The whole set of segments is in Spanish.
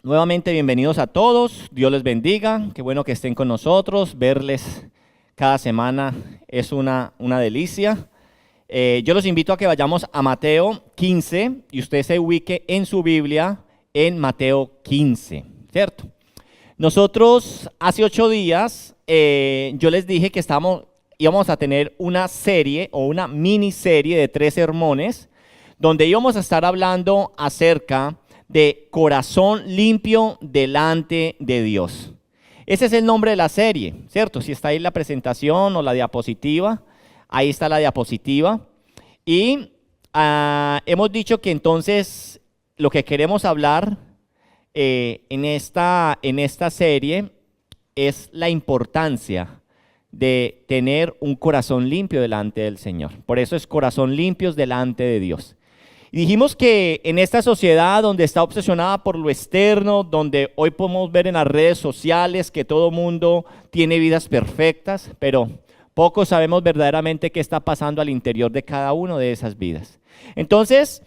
Nuevamente bienvenidos a todos, Dios les bendiga, qué bueno que estén con nosotros, verles cada semana es una delicia. Yo los invito a que vayamos a Mateo 15 y usted se ubique en su Biblia en Mateo 15, ¿cierto? Nosotros hace 8 días yo les dije que íbamos a tener una serie o una miniserie de 3 sermones donde íbamos a estar hablando acerca de corazón limpio delante de Dios. Ese es el nombre de la serie, ¿cierto? Si está ahí la presentación o la diapositiva, ahí está la diapositiva. Y hemos dicho que entonces lo que queremos hablar en esta serie es la importancia de tener un corazón limpio delante del Señor. Por eso es corazón limpios delante de Dios. Y dijimos que en esta sociedad donde está obsesionada por lo externo, donde hoy podemos ver en las redes sociales que todo mundo tiene vidas perfectas, pero pocos sabemos verdaderamente qué está pasando al interior de cada una de esas vidas. Entonces,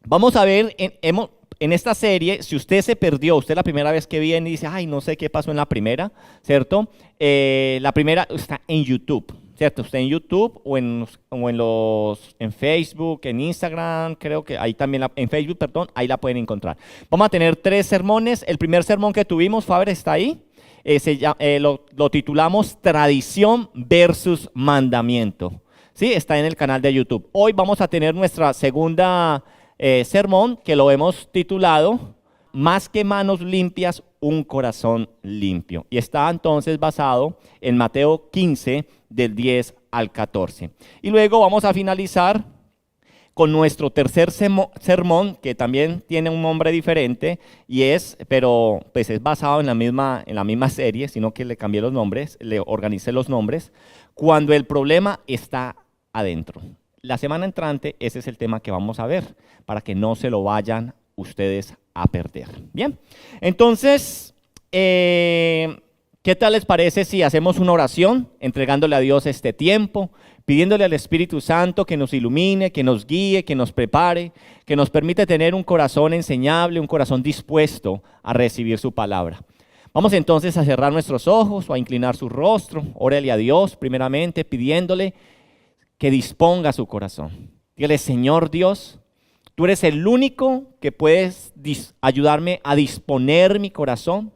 vamos a ver en esta serie, si usted se perdió, usted la primera vez que viene y dice, ay, no sé qué pasó en la primera, ¿cierto? La primera está en YouTube, ¿cierto? Usted en YouTube o en Facebook, en Instagram, creo que ahí también, en Facebook, perdón, ahí la pueden encontrar. Vamos a tener 3 sermones. El primer sermón que tuvimos, Faber, está ahí. Lo titulamos Tradición versus Mandamiento. ¿Sí? Está en el canal de YouTube. Hoy vamos a tener nuestra segunda sermón que lo hemos titulado Más que manos limpias, un corazón limpio. Y está entonces basado en Mateo 15 del 10 al 14. Y luego vamos a finalizar con nuestro tercer sermón, que también tiene un nombre diferente, pero pues es basado en la misma serie, sino que le cambié los nombres, le organicé los nombres, cuando el problema está adentro. La semana entrante ese es el tema que vamos a ver, para que no se lo vayan ustedes a perder. Bien, entonces, ¿qué tal les parece si hacemos una oración, entregándole a Dios este tiempo, pidiéndole al Espíritu Santo que nos ilumine, que nos guíe, que nos prepare, que nos permite tener un corazón enseñable, un corazón dispuesto a recibir su palabra? Vamos entonces a cerrar nuestros ojos o a inclinar su rostro. Órale a Dios primeramente, pidiéndole que disponga su corazón. Dígale, Señor Dios, tú eres el único que puedes ayudarme a disponer mi corazón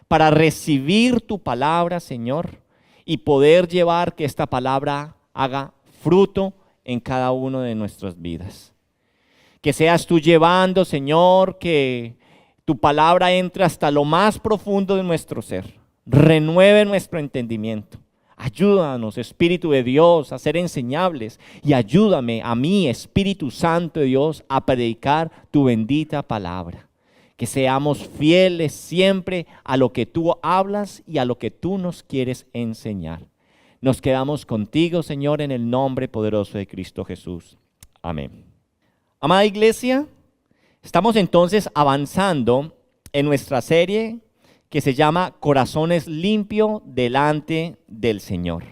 para recibir tu palabra, Señor, y poder llevar que esta palabra haga fruto en cada una de nuestras vidas. Que seas tú llevando, Señor, que tu palabra entre hasta lo más profundo de nuestro ser, renueve nuestro entendimiento. Ayúdanos, Espíritu de Dios, a ser enseñables y ayúdame a mí, Espíritu Santo de Dios, a predicar tu bendita palabra. Que seamos fieles siempre a lo que tú hablas y a lo que tú nos quieres enseñar. Nos quedamos contigo, Señor, en el nombre poderoso de Cristo Jesús. Amén. Amada iglesia, estamos entonces avanzando en nuestra serie que se llama Corazones limpios delante del Señor.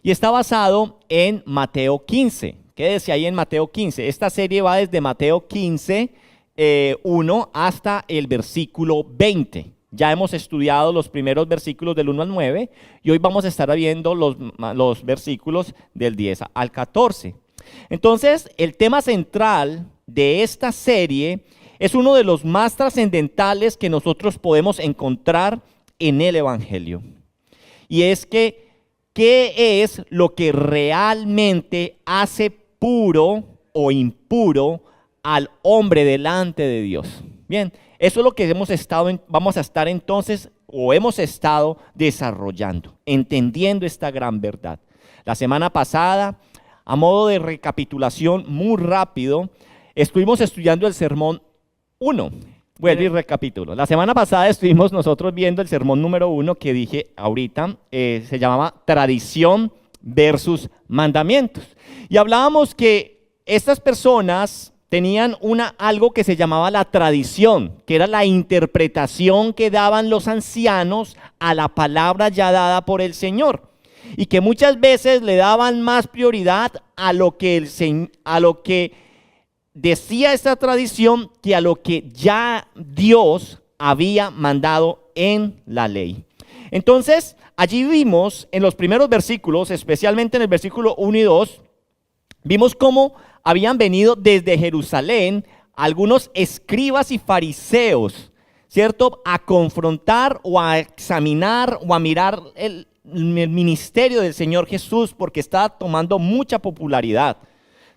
Y está basado en Mateo 15. Quédese ahí en Mateo 15. Esta serie va desde Mateo 15, 1 hasta el versículo 20. Ya hemos estudiado los primeros versículos del 1 al 9 y hoy vamos a estar viendo los versículos del 10 al 14. Entonces, el tema central de esta serie es uno de los más trascendentales que nosotros podemos encontrar en el Evangelio. Y es que, ¿qué es lo que realmente hace puro o impuro al hombre delante de Dios? Bien, eso es lo que vamos a estar entonces, o hemos estado desarrollando, entendiendo esta gran verdad. La semana pasada, a modo de recapitulación muy rápido, estuvimos estudiando el sermón 1. Vuelvo y recapitulo. La semana pasada estuvimos nosotros viendo el sermón número 1 que dije ahorita, se llamaba Tradición versus Mandamientos. Y hablábamos que estas personas tenían algo que se llamaba la tradición, que era la interpretación que daban los ancianos a la palabra ya dada por el Señor. Y que muchas veces le daban más prioridad a lo que decía esta tradición que a lo que ya Dios había mandado en la ley. Entonces, allí vimos en los primeros versículos, especialmente en el versículo 1 y 2, vimos cómo habían venido desde Jerusalén algunos escribas y fariseos, ¿cierto?, a confrontar o a examinar o a mirar el ministerio del Señor Jesús, porque estaba tomando mucha popularidad,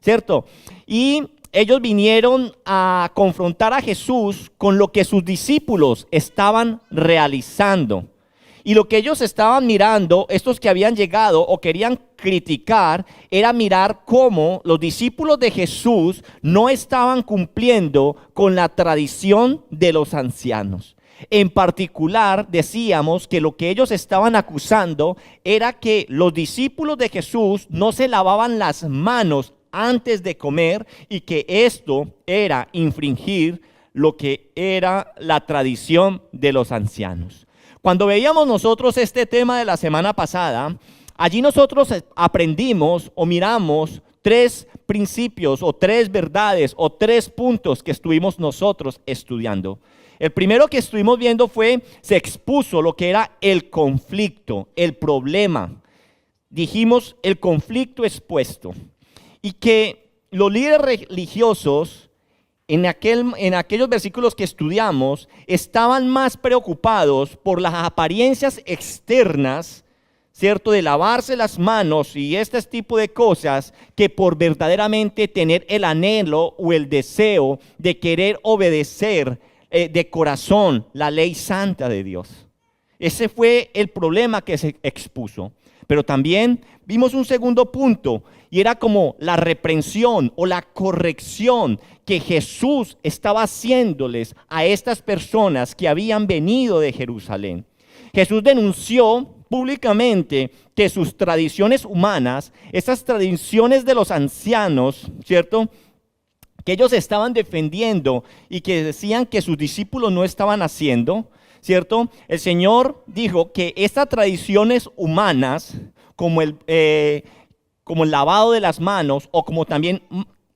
¿cierto? Y ellos vinieron a confrontar a Jesús con lo que sus discípulos estaban realizando. Y lo que ellos estaban mirando, estos que habían llegado o querían criticar, era mirar cómo los discípulos de Jesús no estaban cumpliendo con la tradición de los ancianos. En particular, decíamos que lo que ellos estaban acusando era que los discípulos de Jesús no se lavaban las manos antes de comer y que esto era infringir lo que era la tradición de los ancianos. Cuando veíamos nosotros este tema de la semana pasada, allí nosotros aprendimos o miramos 3 principios o 3 verdades o 3 puntos que estuvimos nosotros estudiando. El primero que estuvimos viendo se expuso lo que era el conflicto, el problema. Dijimos el conflicto expuesto y que los líderes religiosos en aquellos versículos que estudiamos, estaban más preocupados por las apariencias externas, ¿cierto?, de lavarse las manos y este tipo de cosas, que por verdaderamente tener el anhelo o el deseo de querer obedecer de corazón la ley santa de Dios. Ese fue el problema que se expuso. Pero también vimos un segundo punto, y era como la reprensión o la corrección que Jesús estaba haciéndoles a estas personas que habían venido de Jerusalén. Jesús denunció públicamente que sus tradiciones humanas, esas tradiciones de los ancianos, ¿cierto?, que ellos estaban defendiendo y que decían que sus discípulos no estaban haciendo, ¿cierto? El Señor dijo que estas tradiciones humanas, como el lavado de las manos, o como también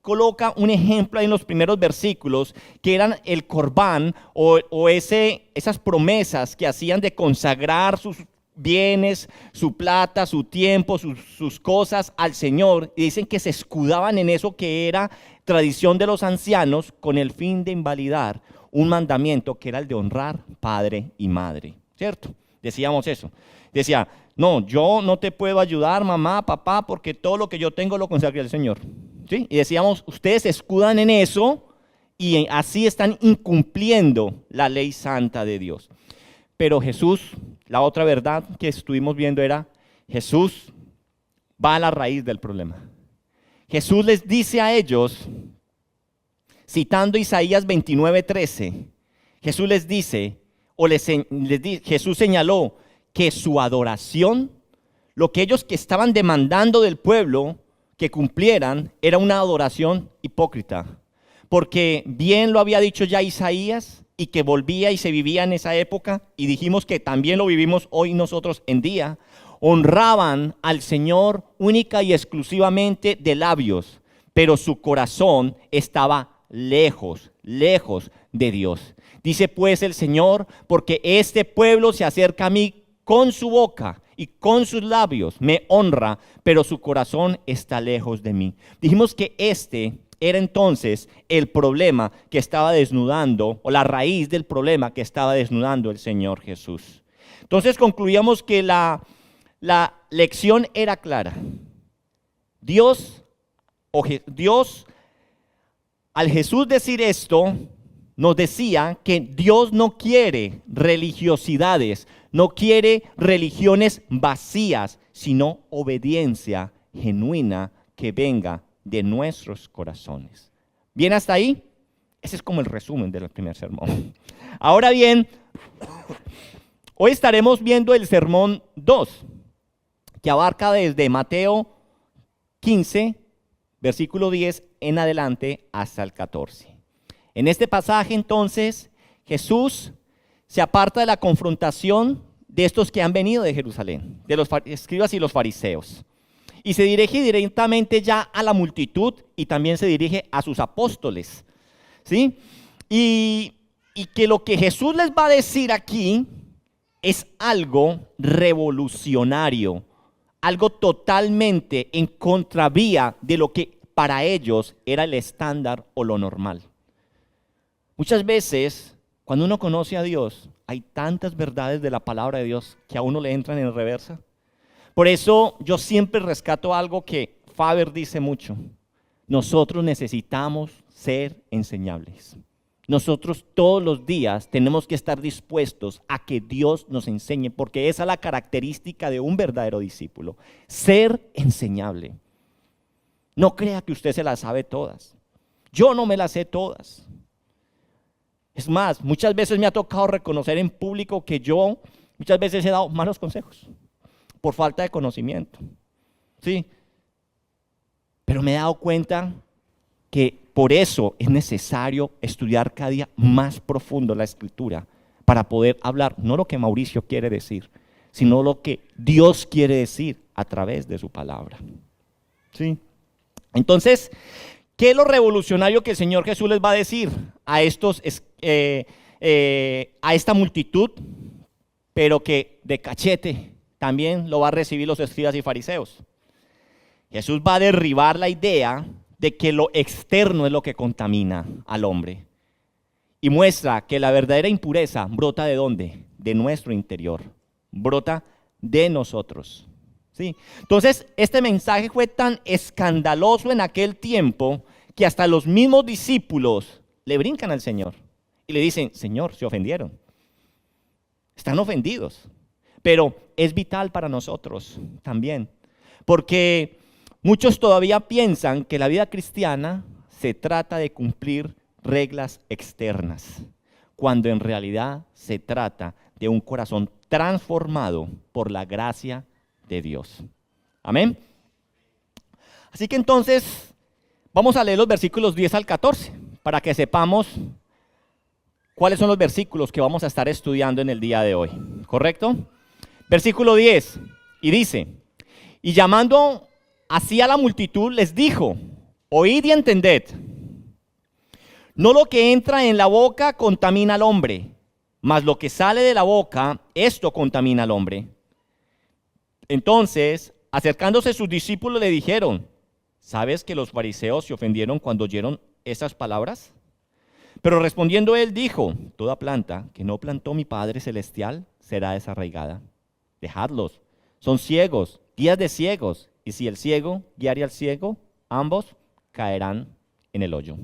coloca un ejemplo ahí en los primeros versículos, que eran el corbán o esas promesas que hacían de consagrar sus bienes, su plata, su tiempo, sus cosas al Señor, y dicen que se escudaban en eso que era tradición de los ancianos con el fin de invalidar un mandamiento que era el de honrar padre y madre, ¿cierto? Decíamos eso. Decía, no, yo no te puedo ayudar, mamá, papá, porque todo lo que yo tengo lo consagré al Señor, ¿sí? Y decíamos, ustedes se escudan en eso y así están incumpliendo la ley santa de Dios. Pero Jesús, la otra verdad que estuvimos viendo era, Jesús va a la raíz del problema. Jesús les dice a ellos, citando Isaías 29:13, Jesús les dice, Jesús señaló que su adoración, lo que ellos que estaban demandando del pueblo que cumplieran, era una adoración hipócrita. Porque bien lo había dicho ya Isaías, y que volvía y se vivía en esa época, y dijimos que también lo vivimos hoy nosotros en día. Honraban al Señor única y exclusivamente de labios, pero su corazón estaba lejos de Dios. Dice pues el Señor, porque este pueblo se acerca a mí con su boca y con sus labios, me honra, pero su corazón está lejos de mí. Dijimos que este era entonces el problema que estaba desnudando, o la raíz del problema que estaba desnudando el Señor Jesús. Entonces concluíamos que la lección era clara. Dios, al Jesús decir esto, nos decía que Dios no quiere religiosidades, no quiere religiones vacías, sino obediencia genuina que venga de nuestros corazones. ¿Bien hasta ahí? Ese es como el resumen del primer sermón. Ahora bien, hoy estaremos viendo el sermón 2, que abarca desde Mateo 15, versículo 10 en adelante hasta el 14. En este pasaje entonces Jesús se aparta de la confrontación de estos que han venido de Jerusalén, de los escribas y los fariseos. Y se dirige directamente ya a la multitud y también se dirige a sus apóstoles, ¿sí? Y que lo que Jesús les va a decir aquí es algo revolucionario, algo totalmente en contravía de lo que para ellos era el estándar o lo normal. Muchas veces, cuando uno conoce a Dios, hay tantas verdades de la palabra de Dios que a uno le entran en reversa. Por eso yo siempre rescato algo que Faber dice mucho. Nosotros necesitamos ser enseñables. Nosotros todos los días tenemos que estar dispuestos a que Dios nos enseñe, porque esa es la característica de un verdadero discípulo, ser enseñable. No crea que usted se las sabe todas. Yo no me las sé todas. Es más, muchas veces me ha tocado reconocer en público que yo muchas veces he dado malos consejos por falta de conocimiento. Sí. Pero me he dado cuenta que por eso es necesario estudiar cada día más profundo la Escritura para poder hablar no lo que Mauricio quiere decir, sino lo que Dios quiere decir a través de su palabra. ¿Sí? Entonces, ¿qué es lo revolucionario que el Señor Jesús les va a decir a esta multitud, pero que de cachete también lo va a recibir los escribas y fariseos? Jesús va a derribar la idea de que lo externo es lo que contamina al hombre y muestra que la verdadera impureza brota ¿de dónde? De nuestro interior, brota de nosotros. ¿Sí? Entonces, este mensaje fue tan escandaloso en aquel tiempo que hasta los mismos discípulos le brincan al Señor y le dicen: Señor, se ofendieron, están ofendidos. Pero es vital para nosotros también, porque muchos todavía piensan que la vida cristiana se trata de cumplir reglas externas, cuando en realidad se trata de un corazón transformado por la gracia de Dios. Amén. Así que entonces vamos a leer los versículos 10 al 14 para que sepamos cuáles son los versículos que vamos a estar estudiando en el día de hoy. ¿Correcto? Versículo 10, y dice: y llamando así a la multitud les dijo: oíd y entended. No lo que entra en la boca contamina al hombre, mas lo que sale de la boca, esto contamina al hombre. Entonces, acercándose sus discípulos le dijeron: ¿sabes que los fariseos se ofendieron cuando oyeron esas palabras? Pero respondiendo él dijo: toda planta que no plantó mi Padre Celestial será desarraigada. Dejadlos, son ciegos, guías de ciegos, y si el ciego guiare al ciego, ambos caerán en el hoyo.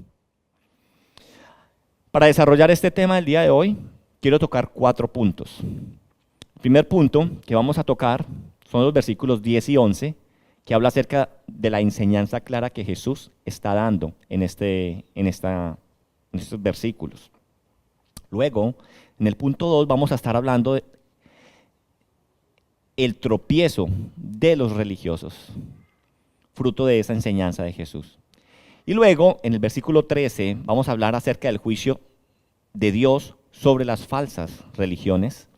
Para desarrollar este tema del día de hoy, quiero tocar 4 puntos. El primer punto que vamos a tocar son los versículos 10 y 11, que habla acerca de la enseñanza clara que Jesús está dando en estos versículos. Luego, en el punto 2 vamos a estar hablando de el tropiezo de los religiosos, fruto de esa enseñanza de Jesús. Y luego, en el versículo 13, vamos a hablar acerca del juicio de Dios sobre las falsas religiones.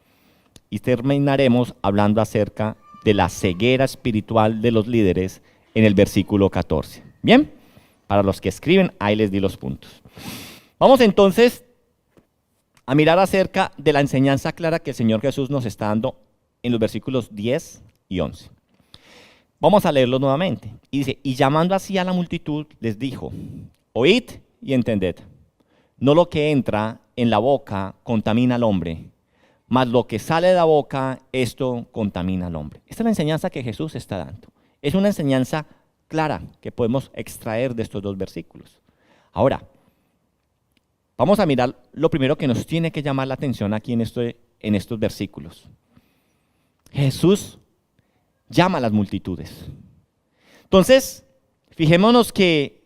Y terminaremos hablando acerca de la ceguera espiritual de los líderes en el versículo 14. Bien, para los que escriben, ahí les di los puntos. Vamos entonces a mirar acerca de la enseñanza clara que el Señor Jesús nos está dando en los versículos 10 y 11. Vamos a leerlos nuevamente. Y dice: y llamando así a la multitud, les dijo: oíd y entended. No lo que entra en la boca contamina al hombre, mas lo que sale de la boca, esto contamina al hombre. Esta es la enseñanza que Jesús está dando. Es una enseñanza clara que podemos extraer de estos 2 versículos. Ahora, vamos a mirar lo primero que nos tiene que llamar la atención aquí en estos versículos. Jesús llama a las multitudes. Entonces, fijémonos que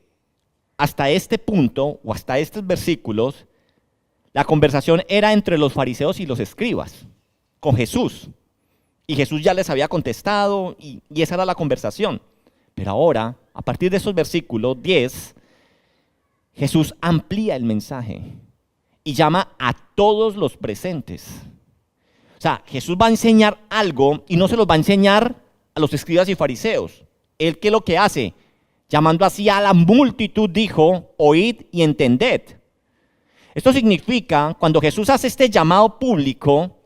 hasta este punto o hasta estos versículos, la conversación era entre los fariseos y los escribas, con Jesús. Y Jesús ya les había contestado y esa era la conversación. Pero ahora, a partir de esos versículos 10, Jesús amplía el mensaje y llama a todos los presentes. O sea, Jesús va a enseñar algo y no se los va a enseñar a los escribas y fariseos, ¿Él qué es lo que hace? Llamando así a la multitud, dijo, oíd y entended. Esto significa, cuando Jesús hace este llamado público,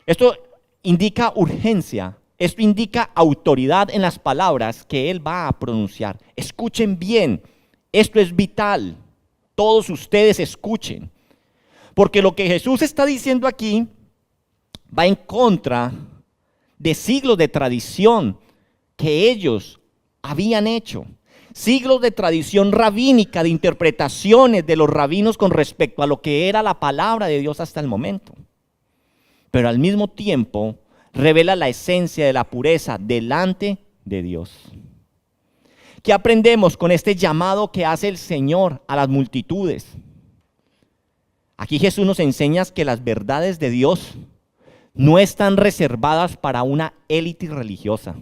esto indica urgencia, esto indica autoridad en las palabras que Él va a pronunciar. Escuchen bien, esto es vital, todos ustedes escuchen, porque lo que Jesús está diciendo aquí va en contra de siglos de tradición que ellos habían hecho. Siglos de tradición rabínica, de interpretaciones de los rabinos con respecto a lo que era la palabra de Dios hasta el momento. Pero al mismo tiempo revela la esencia de la pureza delante de Dios. ¿Qué aprendemos con este llamado que hace el Señor a las multitudes? Aquí Jesús nos enseña que las verdades de Dios no están reservadas para una élite religiosa,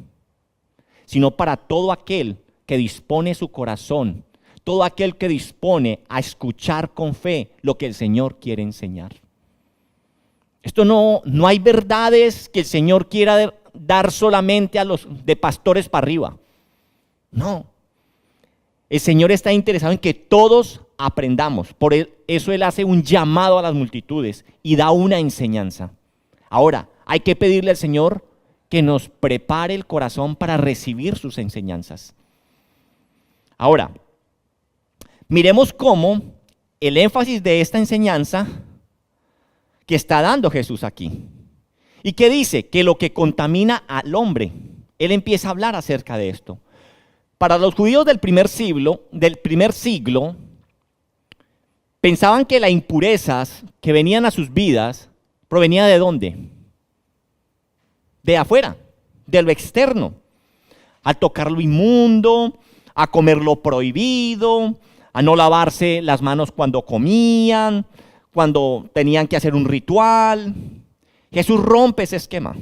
sino para todo aquel que dispone su corazón, todo aquel que dispone a escuchar con fe lo que el Señor quiere enseñar. Esto no hay verdades que el Señor quiera dar solamente a los de pastores para arriba. No. El Señor está interesado en que todos aprendamos. Por eso Él hace un llamado a las multitudes y da una enseñanza. Ahora, hay que pedirle al Señor que nos prepare el corazón para recibir sus enseñanzas. Ahora, miremos cómo el énfasis de esta enseñanza que está dando Jesús aquí. ¿Y qué dice? Que lo que contamina al hombre. Él empieza a hablar acerca de esto. Para los judíos del primer siglo, pensaban que las impurezas que venían a sus vidas provenían ¿de dónde? De afuera, de lo externo. Al tocar lo inmundo, a comer lo prohibido, a no lavarse las manos cuando comían, cuando tenían que hacer un ritual. Jesús rompe ese esquema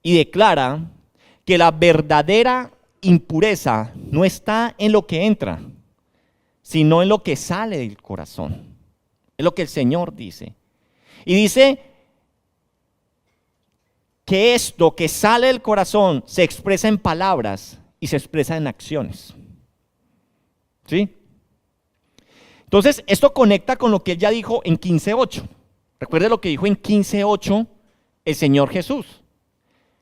y declara que la verdadera impureza no está en lo que entra, sino en lo que sale del corazón. Es lo que el Señor dice. Y dice que esto que sale del corazón se expresa en palabras y se expresa en acciones. ¿Sí? Entonces, esto conecta con lo que él ya dijo en 15:8. Recuerde lo que dijo en 15:8 el Señor Jesús,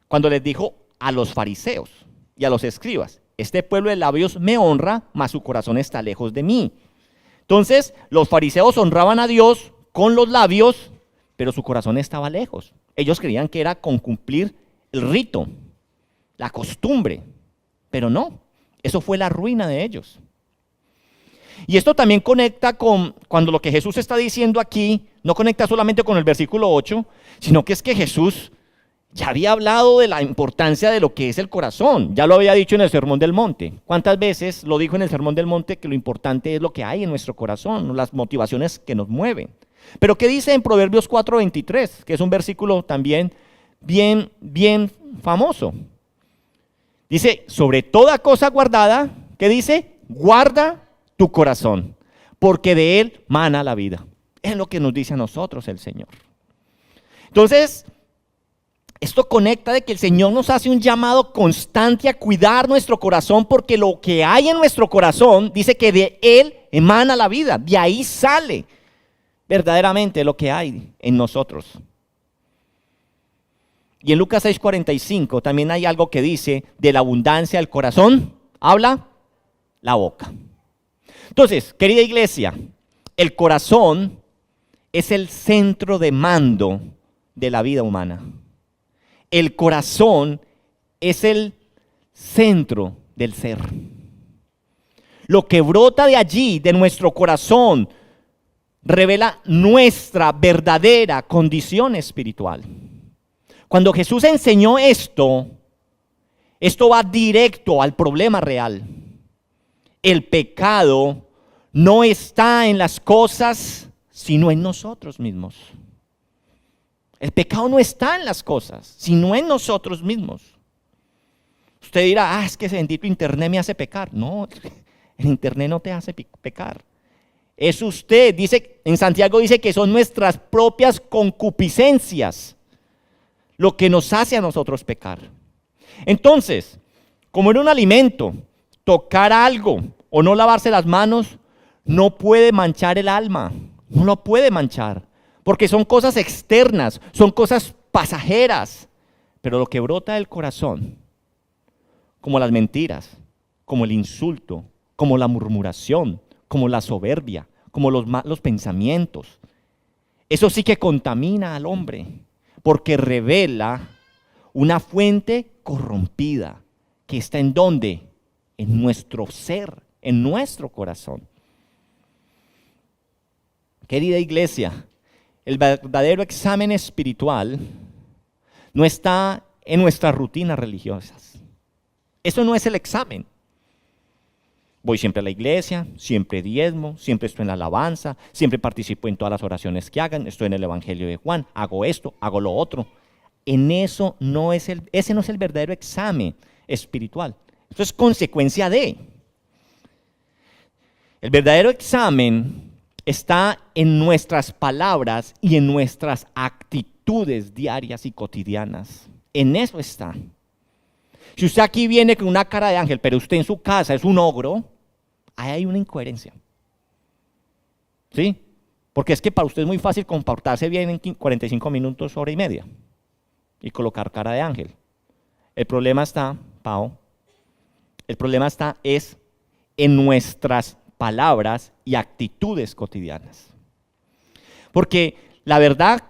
cuando les dijo a los fariseos y a los escribas: este pueblo de labios me honra, mas su corazón está lejos de mí. Entonces, los fariseos honraban a Dios con los labios, pero su corazón estaba lejos. Ellos creían que era con cumplir el rito, la costumbre, pero no, eso fue la ruina de ellos. Y esto también conecta con cuando lo que Jesús está diciendo aquí, no conecta solamente con el versículo 8, sino que es que Jesús ya había hablado de la importancia de lo que es el corazón. Ya lo había dicho en el Sermón del Monte. ¿Cuántas veces lo dijo en el Sermón del Monte que lo importante es lo que hay en nuestro corazón, las motivaciones que nos mueven? Pero ¿qué dice en Proverbios 4:23? Que es un versículo también bien famoso. Dice, sobre toda cosa guardada, ¿qué dice? Guarda tu corazón, porque de él mana la vida. Es lo que nos dice a nosotros el Señor. Entonces, esto conecta de que el Señor nos hace un llamado constante a cuidar nuestro corazón, porque lo que hay en nuestro corazón dice que de él emana la vida, de ahí sale verdaderamente lo que hay en nosotros. Y en Lucas 6:45 también hay algo que dice, de la abundancia del corazón habla la boca. Entonces, querida iglesia, el corazón es el centro de mando de la vida humana. El corazón es el centro del ser. Lo que brota de allí, de nuestro corazón, revela nuestra verdadera condición espiritual. Cuando Jesús enseñó esto va directo al problema real. El pecado no está en las cosas, sino en nosotros mismos. El pecado no está en las cosas, sino en nosotros mismos. Usted dirá, es que ese bendito internet me hace pecar. No, el internet no te hace pecar. Es usted, dice, en Santiago dice que son nuestras propias concupiscencias lo que nos hace a nosotros pecar. Entonces, como era un alimento, tocar algo o no lavarse las manos no puede manchar el alma, no lo puede manchar, porque son cosas externas, son cosas pasajeras, pero lo que brota del corazón, como las mentiras, como el insulto, como la murmuración, como la soberbia, como los malos pensamientos, eso sí que contamina al hombre, porque revela una fuente corrompida que está ¿en dónde? En nuestro ser, en nuestro corazón. Querida iglesia, el verdadero examen espiritual no está en nuestras rutinas religiosas. Eso no es el examen. Voy siempre a la iglesia, siempre diezmo, siempre estoy en la alabanza, siempre participo en todas las oraciones que hagan, estoy en el Evangelio de Juan, hago esto, hago lo otro. Ese no es el verdadero examen espiritual. Esto es consecuencia de. El verdadero examen está en nuestras palabras y en nuestras actitudes diarias y cotidianas. En eso está. Si usted aquí viene con una cara de ángel, pero usted en su casa es un ogro, ahí hay una incoherencia. ¿Sí? Porque es que para usted es muy fácil comportarse bien en 45 minutos, hora y media, y colocar cara de ángel. El problema está, Pau, es en nuestras palabras y actitudes cotidianas. Porque la verdad,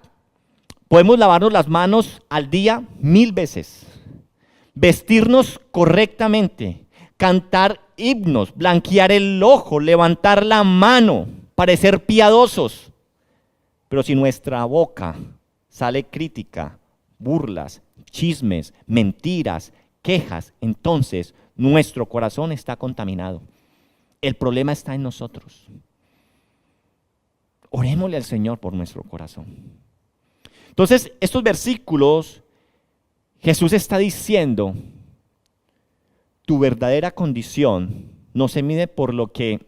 podemos lavarnos las manos al día 1000 veces, vestirnos correctamente, cantar himnos, blanquear el ojo, levantar la mano, parecer piadosos. Pero si nuestra boca sale crítica, burlas, chismes, mentiras, quejas, entonces nuestro corazón está contaminado. El problema está en nosotros. Orémosle al Señor por nuestro corazón. Entonces, estos versículos, Jesús está diciendo, tu verdadera condición no se mide por lo que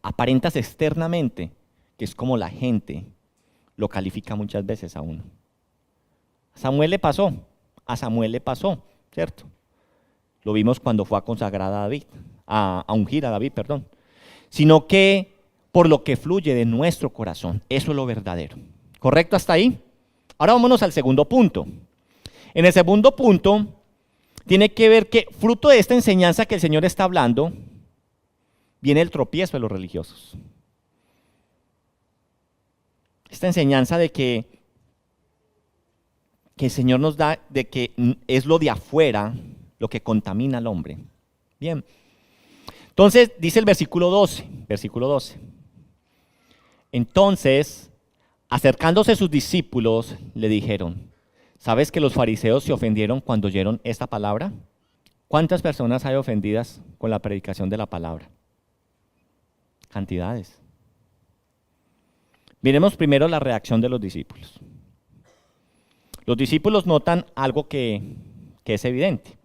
aparentas externamente, que es como la gente lo califica muchas veces a uno. A Samuel le pasó, ¿cierto? Lo vimos cuando fue a consagrar a David, a ungir a David, perdón. Sino que por lo que fluye de nuestro corazón, eso es lo verdadero. ¿Correcto hasta ahí? Ahora vámonos al segundo punto. En el segundo punto, tiene que ver que fruto de esta enseñanza que el Señor está hablando, viene el tropiezo de los religiosos. Esta enseñanza de que el Señor nos da, de que es lo de afuera lo que contamina al hombre. Bien. Entonces, dice el versículo 12. Entonces, acercándose sus discípulos, le dijeron, ¿sabes que los fariseos se ofendieron cuando oyeron esta palabra? ¿Cuántas personas hay ofendidas con la predicación de la palabra? Cantidades. Miremos primero la reacción de los discípulos. Los discípulos notan algo que es evidente.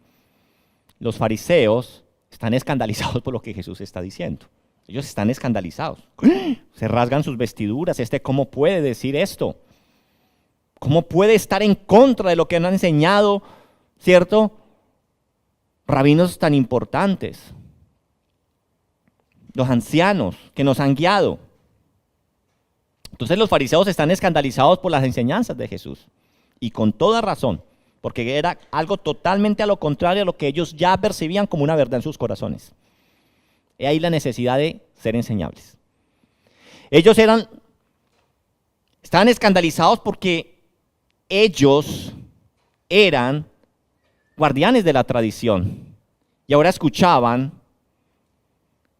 Los fariseos están escandalizados por lo que Jesús está diciendo. Ellos están escandalizados. Se rasgan sus vestiduras. ¿Cómo puede decir esto? ¿Cómo puede estar en contra de lo que han enseñado, cierto? Rabinos tan importantes. Los ancianos que nos han guiado. Entonces los fariseos están escandalizados por las enseñanzas de Jesús. Y con toda razón. Porque era algo totalmente a lo contrario a lo que ellos ya percibían como una verdad en sus corazones. He ahí la necesidad de ser enseñables. Ellos estaban escandalizados porque ellos eran guardianes de la tradición. Y ahora escuchaban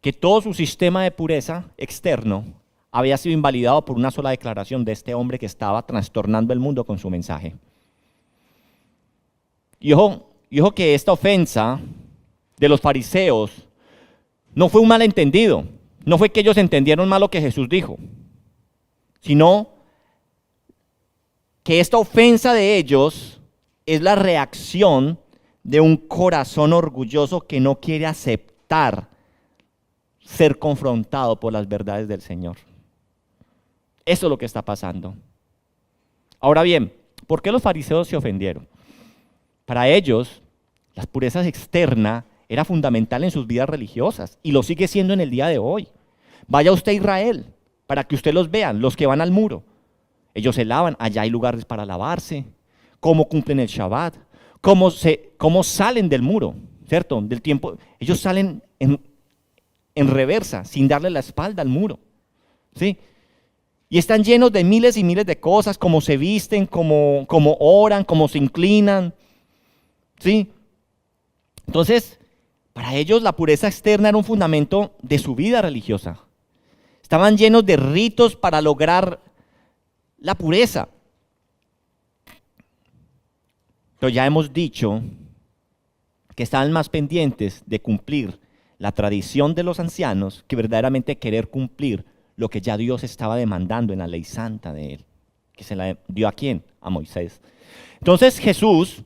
que todo su sistema de pureza externo había sido invalidado por una sola declaración de este hombre que estaba trastornando el mundo con su mensaje. Y ojo que esta ofensa de los fariseos no fue un malentendido, no fue que ellos entendieron mal lo que Jesús dijo, sino que esta ofensa de ellos es la reacción de un corazón orgulloso que no quiere aceptar ser confrontado por las verdades del Señor. Eso es lo que está pasando. Ahora bien, ¿por qué los fariseos se ofendieron? Para ellos, La pureza externa era fundamental en sus vidas religiosas y lo sigue siendo en el día de hoy. Vaya usted a Israel para que usted los vea, los que van al muro. Ellos se lavan, allá hay lugares para lavarse, cómo cumplen el Shabbat, cómo salen del muro, ¿cierto? Del tiempo. Ellos salen en reversa, sin darle la espalda al muro, ¿sí? Y están llenos de miles y miles de cosas, cómo se visten, cómo oran, cómo se inclinan, ¿sí? Entonces, para ellos la pureza externa era un fundamento de su vida religiosa. Estaban llenos de ritos para lograr la pureza. Pero ya hemos dicho que estaban más pendientes de cumplir la tradición de los ancianos que verdaderamente querer cumplir lo que ya Dios estaba demandando en la ley santa de él, que se la dio ¿a quién? A Moisés. Entonces Jesús,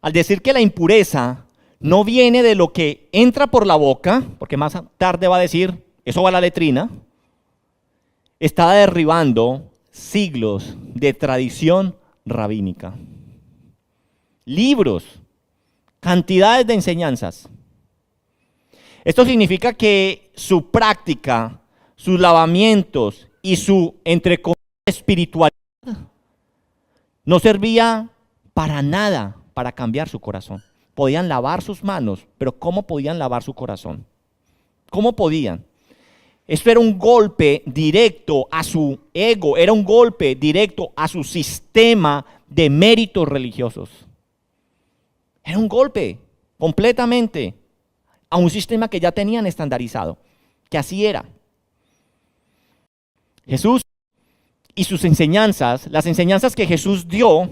al decir que la impureza no viene de lo que entra por la boca, porque más tarde va a decir, eso va a la letrina, está derribando siglos de tradición rabínica. Libros, cantidades de enseñanzas. Esto significa que su práctica, sus lavamientos y su, entre comillas, espiritualidad no servía para nada para cambiar su corazón. Podían lavar sus manos, pero ¿cómo podían lavar su corazón? ¿Cómo podían? Esto era un golpe directo a su ego, era un golpe directo a su sistema de méritos religiosos. Era un golpe completamente a un sistema que ya tenían estandarizado, que así era. Jesús y sus enseñanzas, las enseñanzas que Jesús dio,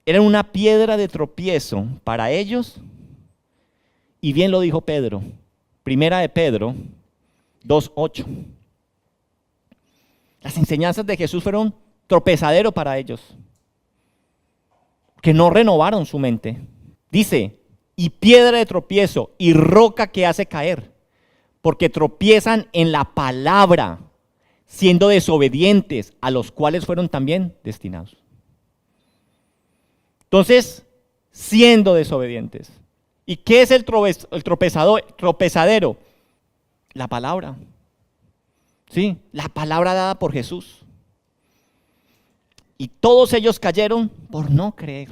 eran una piedra de tropiezo para ellos, y bien lo dijo Pedro, primera de Pedro 2:8. Las enseñanzas de Jesús fueron tropezadero para ellos, que no renovaron su mente. Dice, y piedra de tropiezo y roca que hace caer, porque tropiezan en la palabra, siendo desobedientes, a los cuales fueron también destinados. Entonces, siendo desobedientes. ¿Y qué es el tropezadero? La palabra. ¿Sí? La palabra dada por Jesús. Y todos ellos cayeron por no creer.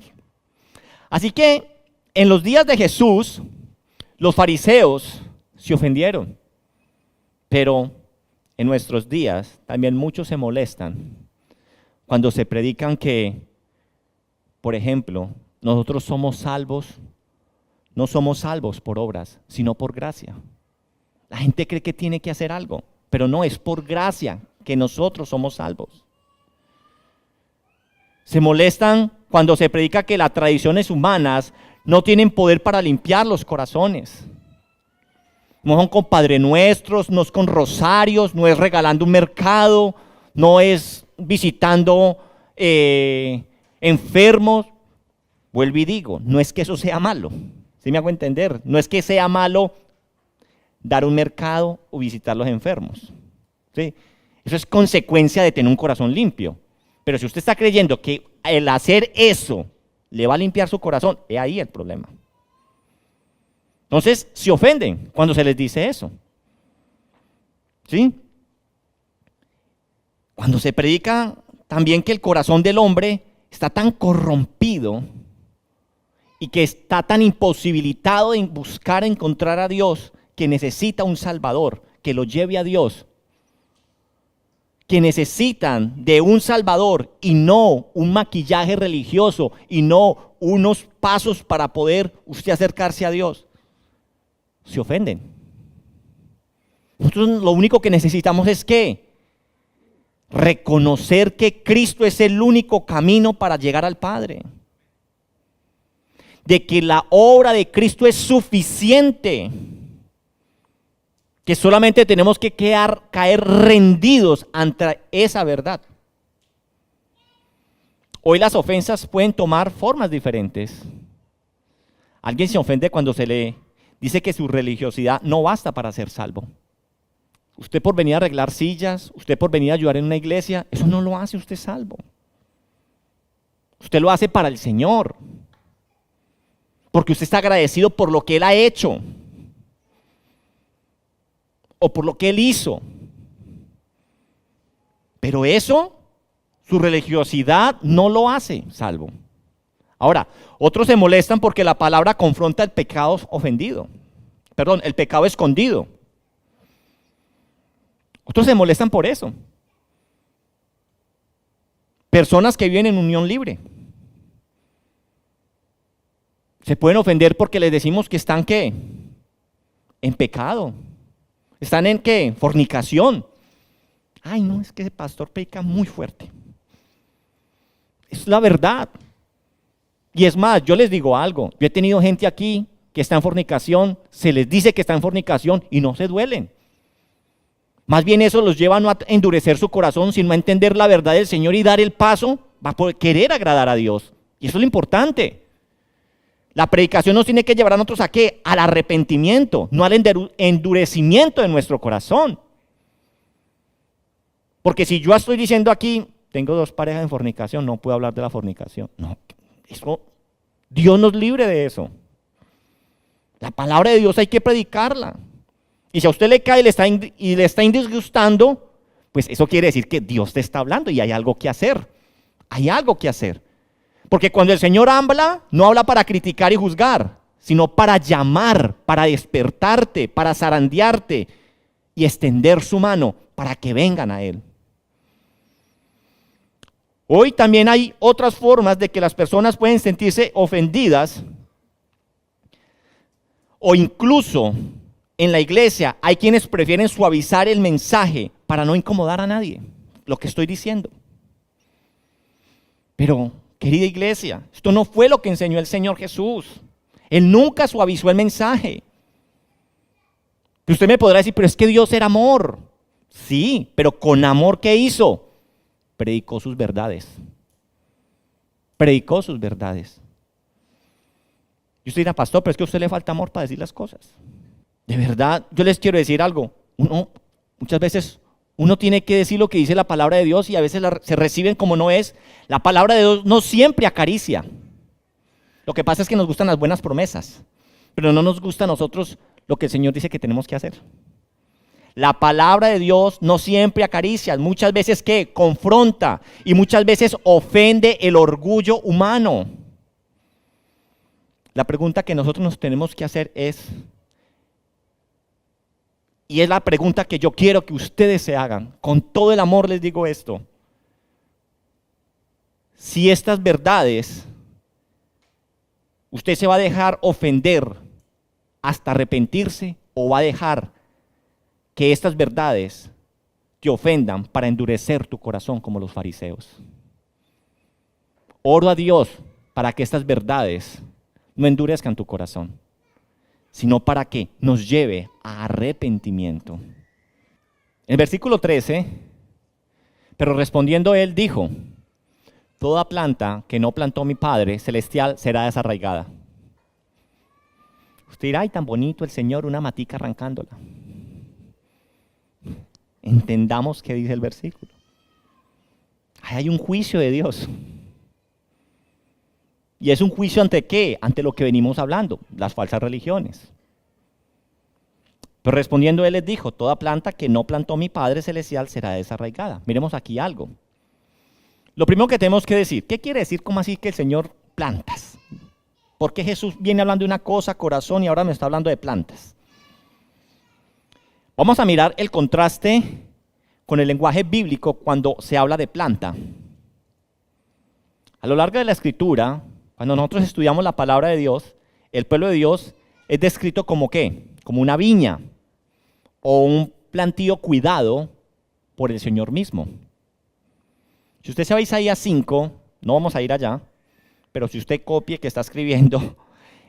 Así que en los días de Jesús, los fariseos se ofendieron. Pero en nuestros días también muchos se molestan cuando se predican que, por ejemplo, nosotros somos salvos, no somos salvos por obras, sino por gracia. La gente cree que tiene que hacer algo, pero no, es por gracia que nosotros somos salvos. Se molestan cuando se predica que las tradiciones humanas no tienen poder para limpiar los corazones. No son con Padre Nuestros, no es con rosarios, no es regalando un mercado, no es visitando enfermos. Vuelvo y digo, no es que eso sea malo, ¿sí me hago entender? No es que sea malo dar un mercado o visitar los enfermos, ¿sí? Eso es consecuencia de tener un corazón limpio. Pero si usted está creyendo que el hacer eso le va a limpiar su corazón, es ahí el problema. Entonces se ofenden cuando se les dice eso, ¿sí? Cuando se predica también que el corazón del hombre está tan corrompido y que está tan imposibilitado de buscar encontrar a Dios, que necesita un Salvador que lo lleve a Dios, que necesitan de un Salvador y no un maquillaje religioso y no unos pasos para poder usted acercarse a Dios, se ofenden. Nosotros lo único que necesitamos es ¿qué? Reconocer que Cristo es el único camino para llegar al Padre. De que la obra de Cristo es suficiente. Que solamente tenemos que caer rendidos ante esa verdad. Hoy las ofensas pueden tomar formas diferentes. Alguien se ofende cuando se le dice que su religiosidad no basta para ser salvo. Usted por venir a arreglar sillas, usted por venir a ayudar en una iglesia, eso no lo hace usted salvo. Usted lo hace para el Señor. porque usted está agradecido por lo que Él ha hecho o por lo que Él hizo. Pero eso, su religiosidad no lo hace salvo. Ahora, otros se molestan porque la palabra confronta el pecado ofendido. Perdón, el pecado escondido. Otros se molestan por eso. Personas que viven en unión libre. Se pueden ofender porque les decimos que están, ¿qué? En pecado. ¿Están en qué? Fornicación. Ay, no, es que ese pastor peca muy fuerte. Es la verdad. Y es más, yo les digo algo. Yo he tenido gente aquí que está en fornicación, se les dice que está en fornicación y no se duelen. Más bien eso los lleva no a endurecer su corazón, sino a entender la verdad del Señor y dar el paso para poder querer agradar a Dios. Y eso es lo importante. La predicación nos tiene que llevar a nosotros ¿a qué? Al arrepentimiento, no al endurecimiento de nuestro corazón. Porque si yo estoy diciendo aquí, tengo 2 parejas en fornicación, no puedo hablar de la fornicación. No, eso, Dios nos libre de eso. La palabra de Dios hay que predicarla. Y si a usted le cae y le está disgustando, pues eso quiere decir que Dios te está hablando y hay algo que hacer. Hay algo que hacer. Porque cuando el Señor habla, no habla para criticar y juzgar, sino para llamar, para despertarte, para zarandearte y extender su mano para que vengan a Él. Hoy también hay otras formas de que las personas pueden sentirse ofendidas o incluso en la iglesia hay quienes prefieren suavizar el mensaje para no incomodar a nadie, lo que estoy diciendo. Pero, querida iglesia, esto no fue lo que enseñó el Señor Jesús. Él nunca suavizó el mensaje. Y usted me podrá decir, pero es que Dios era amor. Sí, pero con amor, ¿qué hizo? Predicó sus verdades. Predicó sus verdades. Y usted dirá, pastor, pero es que a usted le falta amor para decir las cosas. De verdad, yo les quiero decir algo. Muchas veces uno tiene que decir lo que dice la palabra de Dios y a veces se reciben como no es. La palabra de Dios no siempre acaricia. Lo que pasa es que nos gustan las buenas promesas, pero no nos gusta a nosotros lo que el Señor dice que tenemos que hacer. La palabra de Dios no siempre acaricia, muchas veces ¿qué? Confronta y muchas veces ofende el orgullo humano. La pregunta que nosotros nos tenemos que hacer es, y es la pregunta que yo quiero que ustedes se hagan, con todo el amor les digo esto, si estas verdades, usted se va a dejar ofender hasta arrepentirse o va a dejar que estas verdades te ofendan para endurecer tu corazón como los fariseos. Oro a Dios para que estas verdades no endurezcan tu corazón, sino para que nos lleve a arrepentimiento. El versículo 13, pero respondiendo él dijo, toda planta que no plantó mi Padre Celestial será desarraigada. Usted dirá, ay, tan bonito el Señor, una matica arrancándola. Entendamos qué dice el versículo. Hay un juicio de Dios. ¿Y es un juicio ante qué? Ante lo que venimos hablando, las falsas religiones. Pero respondiendo él les dijo, toda planta que no plantó mi Padre Celestial será desarraigada. Miremos aquí algo. Lo primero que tenemos que decir, ¿qué quiere decir cómo así que el Señor plantas? ¿Por qué Jesús viene hablando de una cosa, corazón, y ahora me está hablando de plantas? Vamos a mirar el contraste con el lenguaje bíblico cuando se habla de planta. A lo largo de la Escritura, cuando nosotros estudiamos la palabra de Dios, el pueblo de Dios es descrito como ¿qué? Como una viña o un plantío cuidado por el Señor mismo. Si usted se va a Isaías 5, no vamos a ir allá, pero si usted copie que está escribiendo,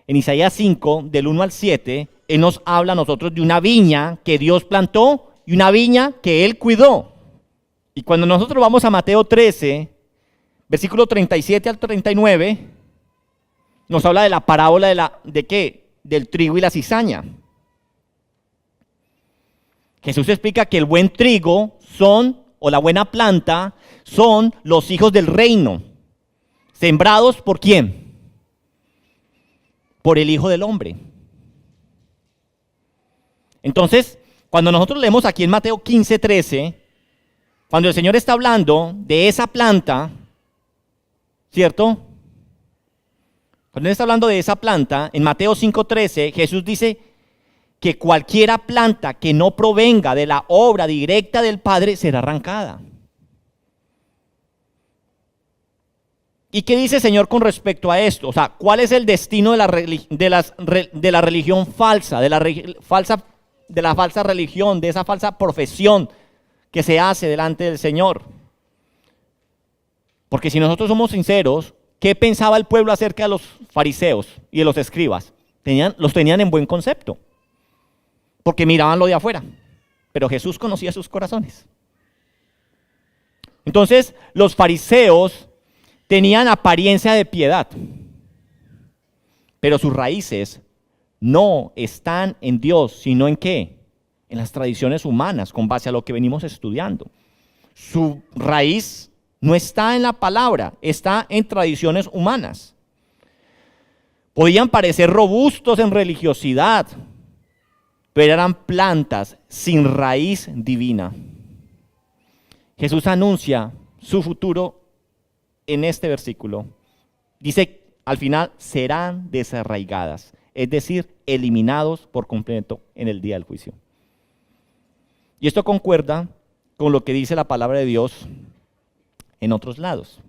en Isaías 5, del 1 al 7, Él nos habla a nosotros de una viña que Dios plantó y una viña que Él cuidó. Y cuando nosotros vamos a Mateo 13, versículo 37 al 39, nos habla de la parábola ¿de qué? Del trigo y la cizaña. Jesús explica que el buen trigo o la buena planta, son los hijos del reino. ¿Sembrados por quién? por el Hijo del Hombre. Entonces, cuando nosotros leemos aquí en Mateo 15:13, cuando el Señor está hablando de esa planta, ¿cierto? Cuando Él está hablando de esa planta, en Mateo 5:13, Jesús dice que cualquiera planta que no provenga de la obra directa del Padre será arrancada. ¿Y qué dice el Señor con respecto a esto? O sea, ¿cuál es el destino de la religión falsa, de la falsa religión, de esa falsa profesión que se hace delante del Señor? Porque si nosotros somos sinceros, ¿qué pensaba el pueblo acerca de los fariseos y de los escribas? Los tenían en buen concepto, porque miraban lo de afuera, pero Jesús conocía sus corazones. Entonces, los fariseos tenían apariencia de piedad, pero sus raíces no están en Dios, sino en ¿qué? En las tradiciones humanas, con base a lo que venimos estudiando. Su raíz no está en la palabra, está en tradiciones humanas. Podían parecer robustos en religiosidad, pero eran plantas sin raíz divina. Jesús anuncia su futuro en este versículo. Dice, al final, serán desarraigadas, es decir, eliminados por completo en el día del juicio. Y esto concuerda con lo que dice la palabra de Dios en otros lados.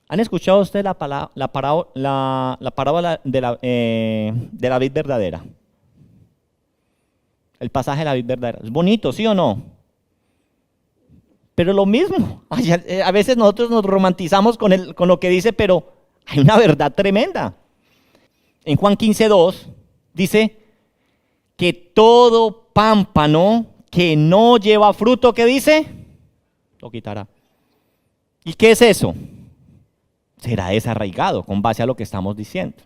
¿Han escuchado ustedes la parábola de la vid verdadera? El pasaje de la vid verdadera. ¿Es bonito, sí o no? Pero lo mismo, a veces nosotros nos romantizamos con lo que dice, pero hay una verdad tremenda. En Juan 15:2 dice que todo pámpano que no lleva fruto, ¿qué dice? Lo quitará. ¿Y qué es eso? Será desarraigado con base a lo que estamos diciendo.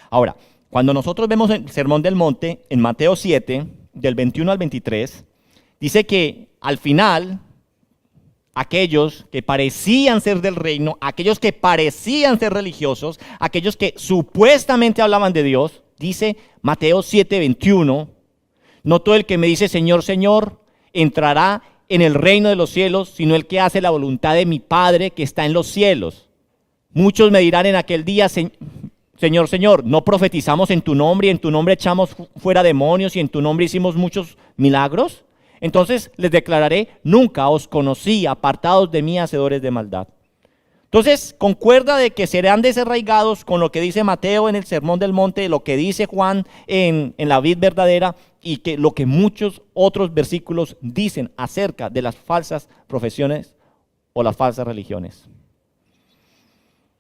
Ahora, cuando nosotros vemos el Sermón del Monte, en Mateo 7, del 21 al 23, dice que al final aquellos que parecían ser del reino, aquellos que parecían ser religiosos, aquellos que supuestamente hablaban de Dios, dice Mateo 7:21, no todo el que me dice Señor, Señor, entrará en el reino de los cielos, sino el que hace la voluntad de mi Padre que está en los cielos. Muchos me dirán en aquel día, Señor, Señor, ¿no profetizamos en tu nombre y en tu nombre echamos fuera demonios y en tu nombre hicimos muchos milagros? Entonces les declararé, nunca os conocí, apartados de mí, hacedores de maldad. Entonces, concuerda de que serán desarraigados con lo que dice Mateo en el Sermón del Monte, lo que dice Juan en la vid verdadera y que lo que muchos otros versículos dicen acerca de las falsas profesiones o las falsas religiones.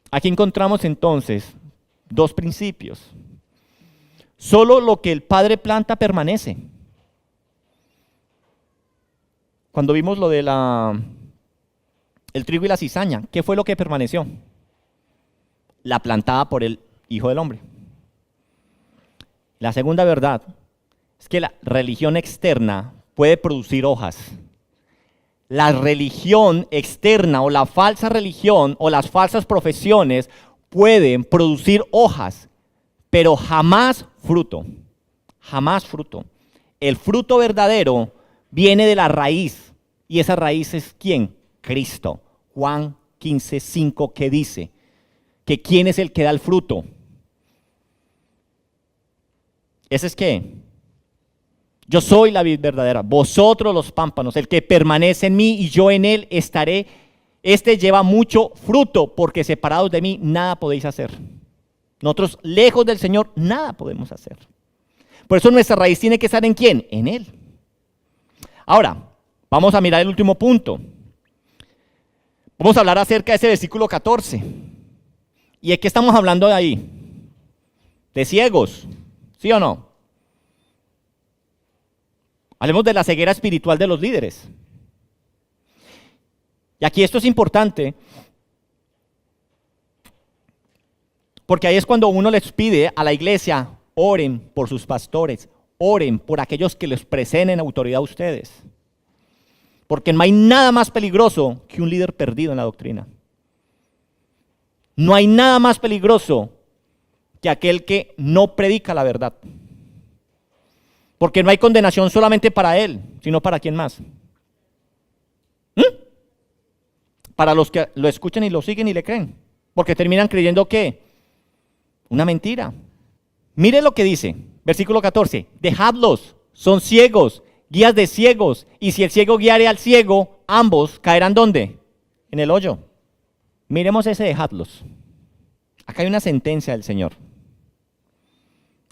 Aquí encontramos entonces dos principios. Solo lo que el Padre planta permanece. Cuando vimos lo de el trigo y la cizaña, ¿qué fue lo que permaneció? La plantada por el Hijo del Hombre. La segunda verdad es que la religión externa puede producir hojas. La religión externa o la falsa religión o las falsas profesiones pueden producir hojas, pero jamás fruto. Jamás fruto. El fruto verdadero viene de la raíz. ¿Y esa raíz es quién? Cristo. Juan 15:5, que dice que quién es el que da el fruto. ¿Ese es qué? Yo soy la vid verdadera, vosotros los pámpanos, el que permanece en mí y yo en él estaré. Este lleva mucho fruto, porque separados de mí nada podéis hacer. Nosotros, lejos del Señor, nada podemos hacer. Por eso nuestra raíz tiene que estar ¿en quién? En Él. Ahora, vamos a mirar el último punto. Vamos a hablar acerca de ese versículo 14. ¿Y de qué estamos hablando de ahí? De ciegos, ¿sí o no? Hablemos de la ceguera espiritual de los líderes. Y aquí esto es importante, porque ahí es cuando uno les pide a la iglesia, oren por sus pastores, oren por aquellos que les presenten autoridad a ustedes. Porque no hay nada más peligroso que un líder perdido en la doctrina. No hay nada más peligroso que aquel que no predica la verdad. Porque no hay condenación solamente para él, sino para quién más. Para los que lo escuchan y lo siguen y le creen. Porque terminan creyendo que una mentira. Mire lo que dice, versículo 14. Dejadlos, son ciegos, guías de ciegos. Y si el ciego guiare al ciego, ambos caerán ¿dónde? En el hoyo. Miremos ese dejadlos. Acá hay una sentencia del Señor.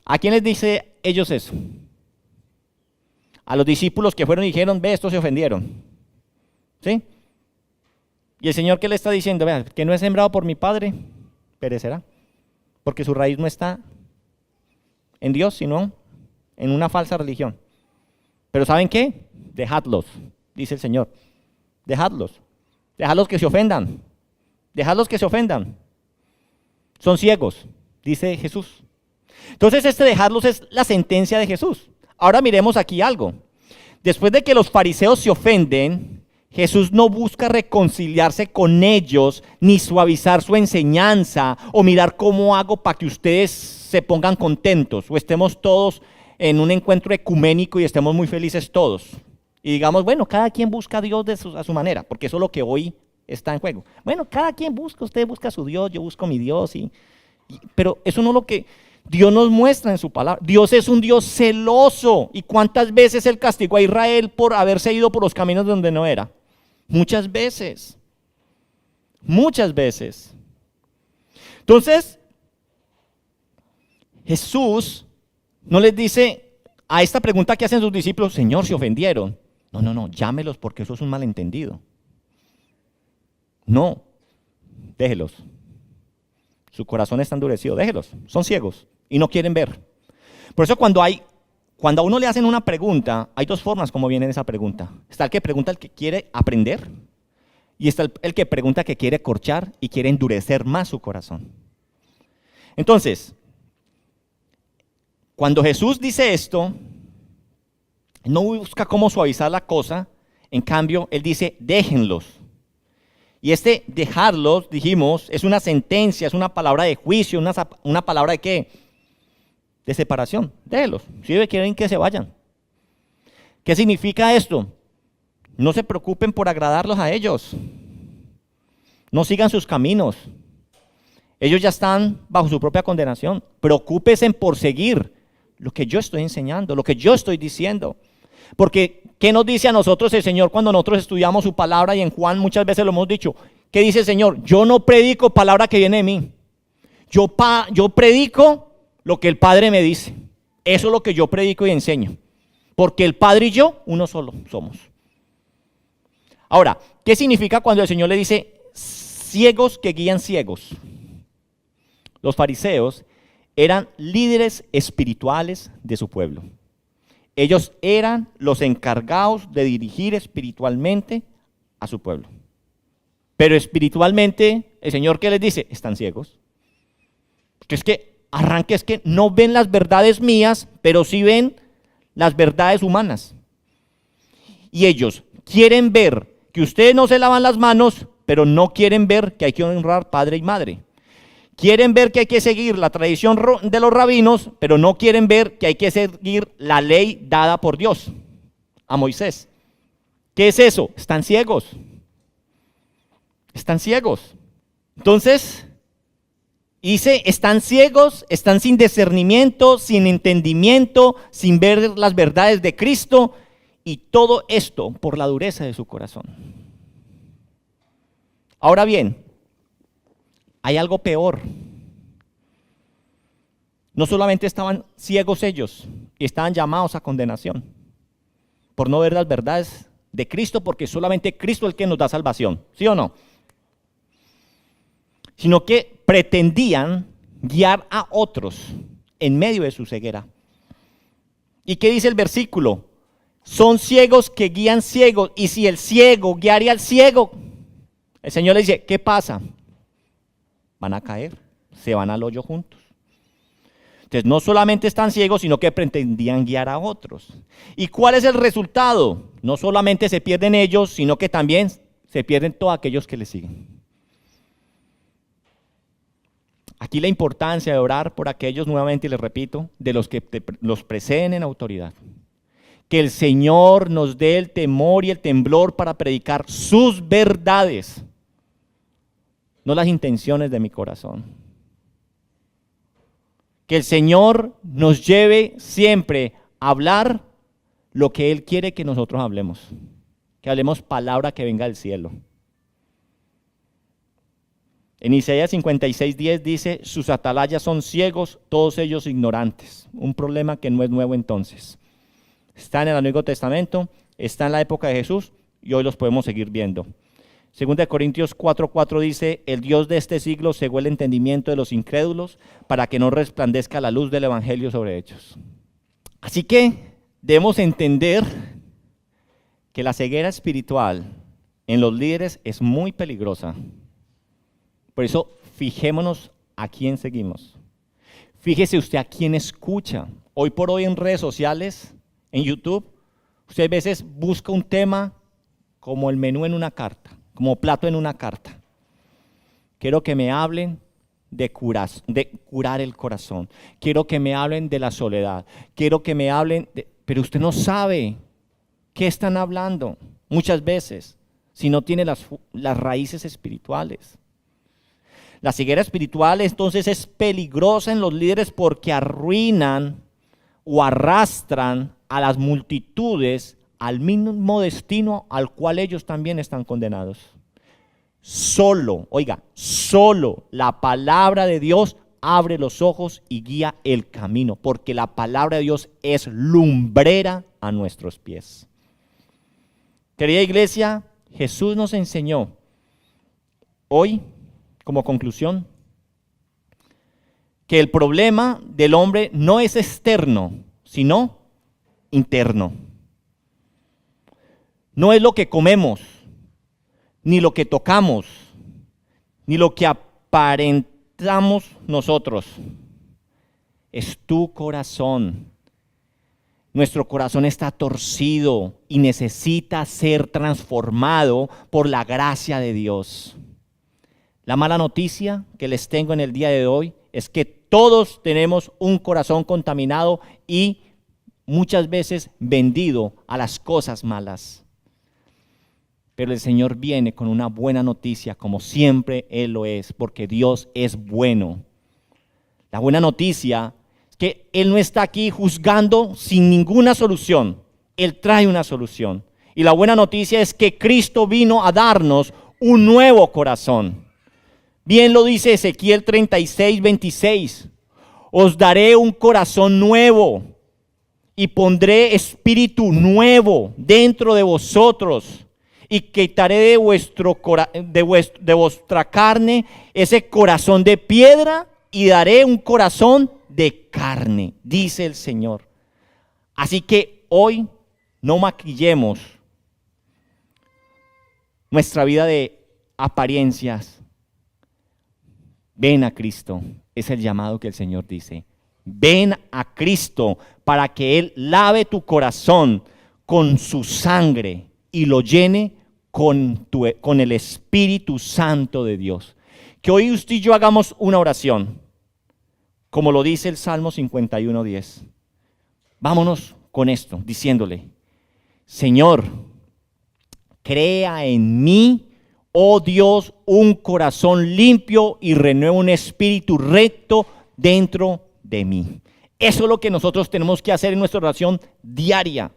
¿A quién les dice ellos eso? A los discípulos que fueron y dijeron, ve, estos se ofendieron. ¿Sí? Y el Señor, ¿qué le está diciendo? Vea, que no es sembrado por mi Padre, perecerá. Porque su raíz no está en Dios, sino en una falsa religión. Pero ¿saben qué? Dejadlos, dice el Señor. Dejadlos. Dejadlos que se ofendan. Dejadlos que se ofendan. Son ciegos, dice Jesús. Entonces dejadlos es la sentencia de Jesús. Ahora miremos aquí algo. Después de que los fariseos se ofenden, Jesús no busca reconciliarse con ellos, ni suavizar su enseñanza, o mirar cómo hago para que ustedes se pongan contentos, o estemos todos en un encuentro ecuménico y estemos muy felices todos. Y digamos, bueno, cada quien busca a Dios a su manera, porque eso es lo que hoy está en juego. Bueno, cada quien busca, usted busca a su Dios, yo busco a mi Dios, pero eso no es lo que Dios nos muestra en su palabra. Dios es un Dios celoso. ¿Y cuántas veces Él castigó a Israel por haberse ido por los caminos donde no era? Muchas veces. Muchas veces. Entonces, Jesús no les dice a esta pregunta que hacen sus discípulos, Señor, se ofendieron. No, llámelos porque eso es un malentendido. No, déjelos. Su corazón está endurecido, déjelos, son ciegos y no quieren ver. Por eso cuando a uno le hacen una pregunta, hay dos formas como viene esa pregunta. Está el que pregunta el que quiere aprender y está el que pregunta que quiere corchar y quiere endurecer más su corazón. Entonces, cuando Jesús dice esto, no busca cómo suavizar la cosa, en cambio, Él dice, déjenlos. Y dejarlos, dijimos, es una sentencia, es una palabra de juicio, una palabra de ¿qué? De separación. Déjenlos, si quieren que se vayan. ¿Qué significa esto? No se preocupen por agradarlos a ellos. No sigan sus caminos. Ellos ya están bajo su propia condenación. Preocúpense por seguir lo que yo estoy enseñando, lo que yo estoy diciendo. Porque, ¿qué nos dice a nosotros el Señor cuando nosotros estudiamos su palabra? Y en Juan muchas veces lo hemos dicho. ¿Qué dice el Señor? Yo no predico palabra que viene de mí. Yo predico lo que el Padre me dice. Eso es lo que yo predico y enseño. Porque el Padre y yo, uno solo somos. Ahora, ¿qué significa cuando el Señor le dice ciegos que guían ciegos? Los fariseos eran líderes espirituales de su pueblo. Ellos eran los encargados de dirigir espiritualmente a su pueblo. Pero espiritualmente, el Señor, ¿qué les dice? Están ciegos. Porque es que no ven las verdades mías, pero sí ven las verdades humanas. Y ellos quieren ver que ustedes no se lavan las manos, pero no quieren ver que hay que honrar padre y madre. Quieren ver que hay que seguir la tradición de los rabinos, pero no quieren ver que hay que seguir la ley dada por Dios a Moisés. ¿Qué es eso? Están ciegos. Están ciegos. Entonces, están ciegos, están sin discernimiento, sin entendimiento, sin ver las verdades de Cristo, y todo esto por la dureza de su corazón. Ahora bien, hay algo peor. No solamente estaban ciegos ellos, y estaban llamados a condenación por no ver las verdades de Cristo, porque solamente Cristo es el que nos da salvación, ¿sí o no? Sino que pretendían guiar a otros en medio de su ceguera. ¿Y qué dice el versículo? Son ciegos que guían ciegos, y si el ciego guiaría al ciego, el Señor le dice, ¿qué pasa? Van a caer, se van al hoyo juntos. Entonces no solamente están ciegos, sino que pretendían guiar a otros. ¿Y cuál es el resultado? No solamente se pierden ellos, sino que también se pierden todos aquellos que les siguen. Aquí la importancia de orar por aquellos, nuevamente les repito, de los que los preceden en autoridad. Que el Señor nos dé el temor y el temblor para predicar sus verdades, no las intenciones de mi corazón. Que el Señor nos lleve siempre a hablar lo que Él quiere que nosotros hablemos. Que hablemos palabra que venga del cielo. En Isaías 56:10 dice, sus atalayas son ciegos, todos ellos ignorantes. Un problema que no es nuevo entonces. Está en el Antiguo Testamento, está en la época de Jesús y hoy los podemos seguir viendo. 2 Corintios 4:4 dice, el Dios de este siglo cegó el entendimiento de los incrédulos para que no resplandezca la luz del evangelio sobre ellos. Así que debemos entender que la ceguera espiritual en los líderes es muy peligrosa. Por eso, fijémonos a quién seguimos. Fíjese usted a quién escucha. Hoy por hoy en redes sociales, en YouTube, usted a veces busca un tema como el menú en una carta, como plato en una carta. Quiero que me hablen de curar el corazón. Quiero que me hablen de la soledad. Quiero que me hablen de... Pero usted no sabe qué están hablando muchas veces si no tiene las raíces espirituales. La ceguera espiritual entonces es peligrosa en los líderes porque arruinan o arrastran a las multitudes al mismo destino al cual ellos también están condenados. Solo la palabra de Dios abre los ojos y guía el camino, porque la palabra de Dios es lumbrera a nuestros pies. Querida iglesia, Jesús nos enseñó hoy, como conclusión, que el problema del hombre no es externo, sino interno. No es lo que comemos, ni lo que tocamos, ni lo que aparentamos nosotros. Es tu corazón. Nuestro corazón está torcido y necesita ser transformado por la gracia de Dios. La mala noticia que les tengo en el día de hoy es que todos tenemos un corazón contaminado y muchas veces vendido a las cosas malas. Pero el Señor viene con una buena noticia, como siempre Él lo es, porque Dios es bueno. La buena noticia es que Él no está aquí juzgando sin ninguna solución. Él trae una solución. Y la buena noticia es que Cristo vino a darnos un nuevo corazón. Bien lo dice Ezequiel 36:26. Os daré un corazón nuevo y pondré espíritu nuevo dentro de vosotros. Y quitaré de vuestra carne ese corazón de piedra y daré un corazón de carne, dice el Señor. Así que hoy no maquillemos nuestra vida de apariencias. Ven a Cristo, es el llamado que el Señor dice. Ven a Cristo para que Él lave tu corazón con su sangre y lo llene con el Espíritu Santo de Dios. Que hoy usted y yo hagamos una oración, como lo dice el Salmo 51:10. Vámonos con esto, diciéndole, Señor, crea en mí, oh Dios, un corazón limpio y renueva un espíritu recto dentro de mí. Eso es lo que nosotros tenemos que hacer en nuestra oración diaria,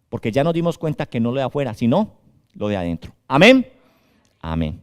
porque ya nos dimos cuenta que no lo de afuera, sino lo de adentro. Amén. Amén.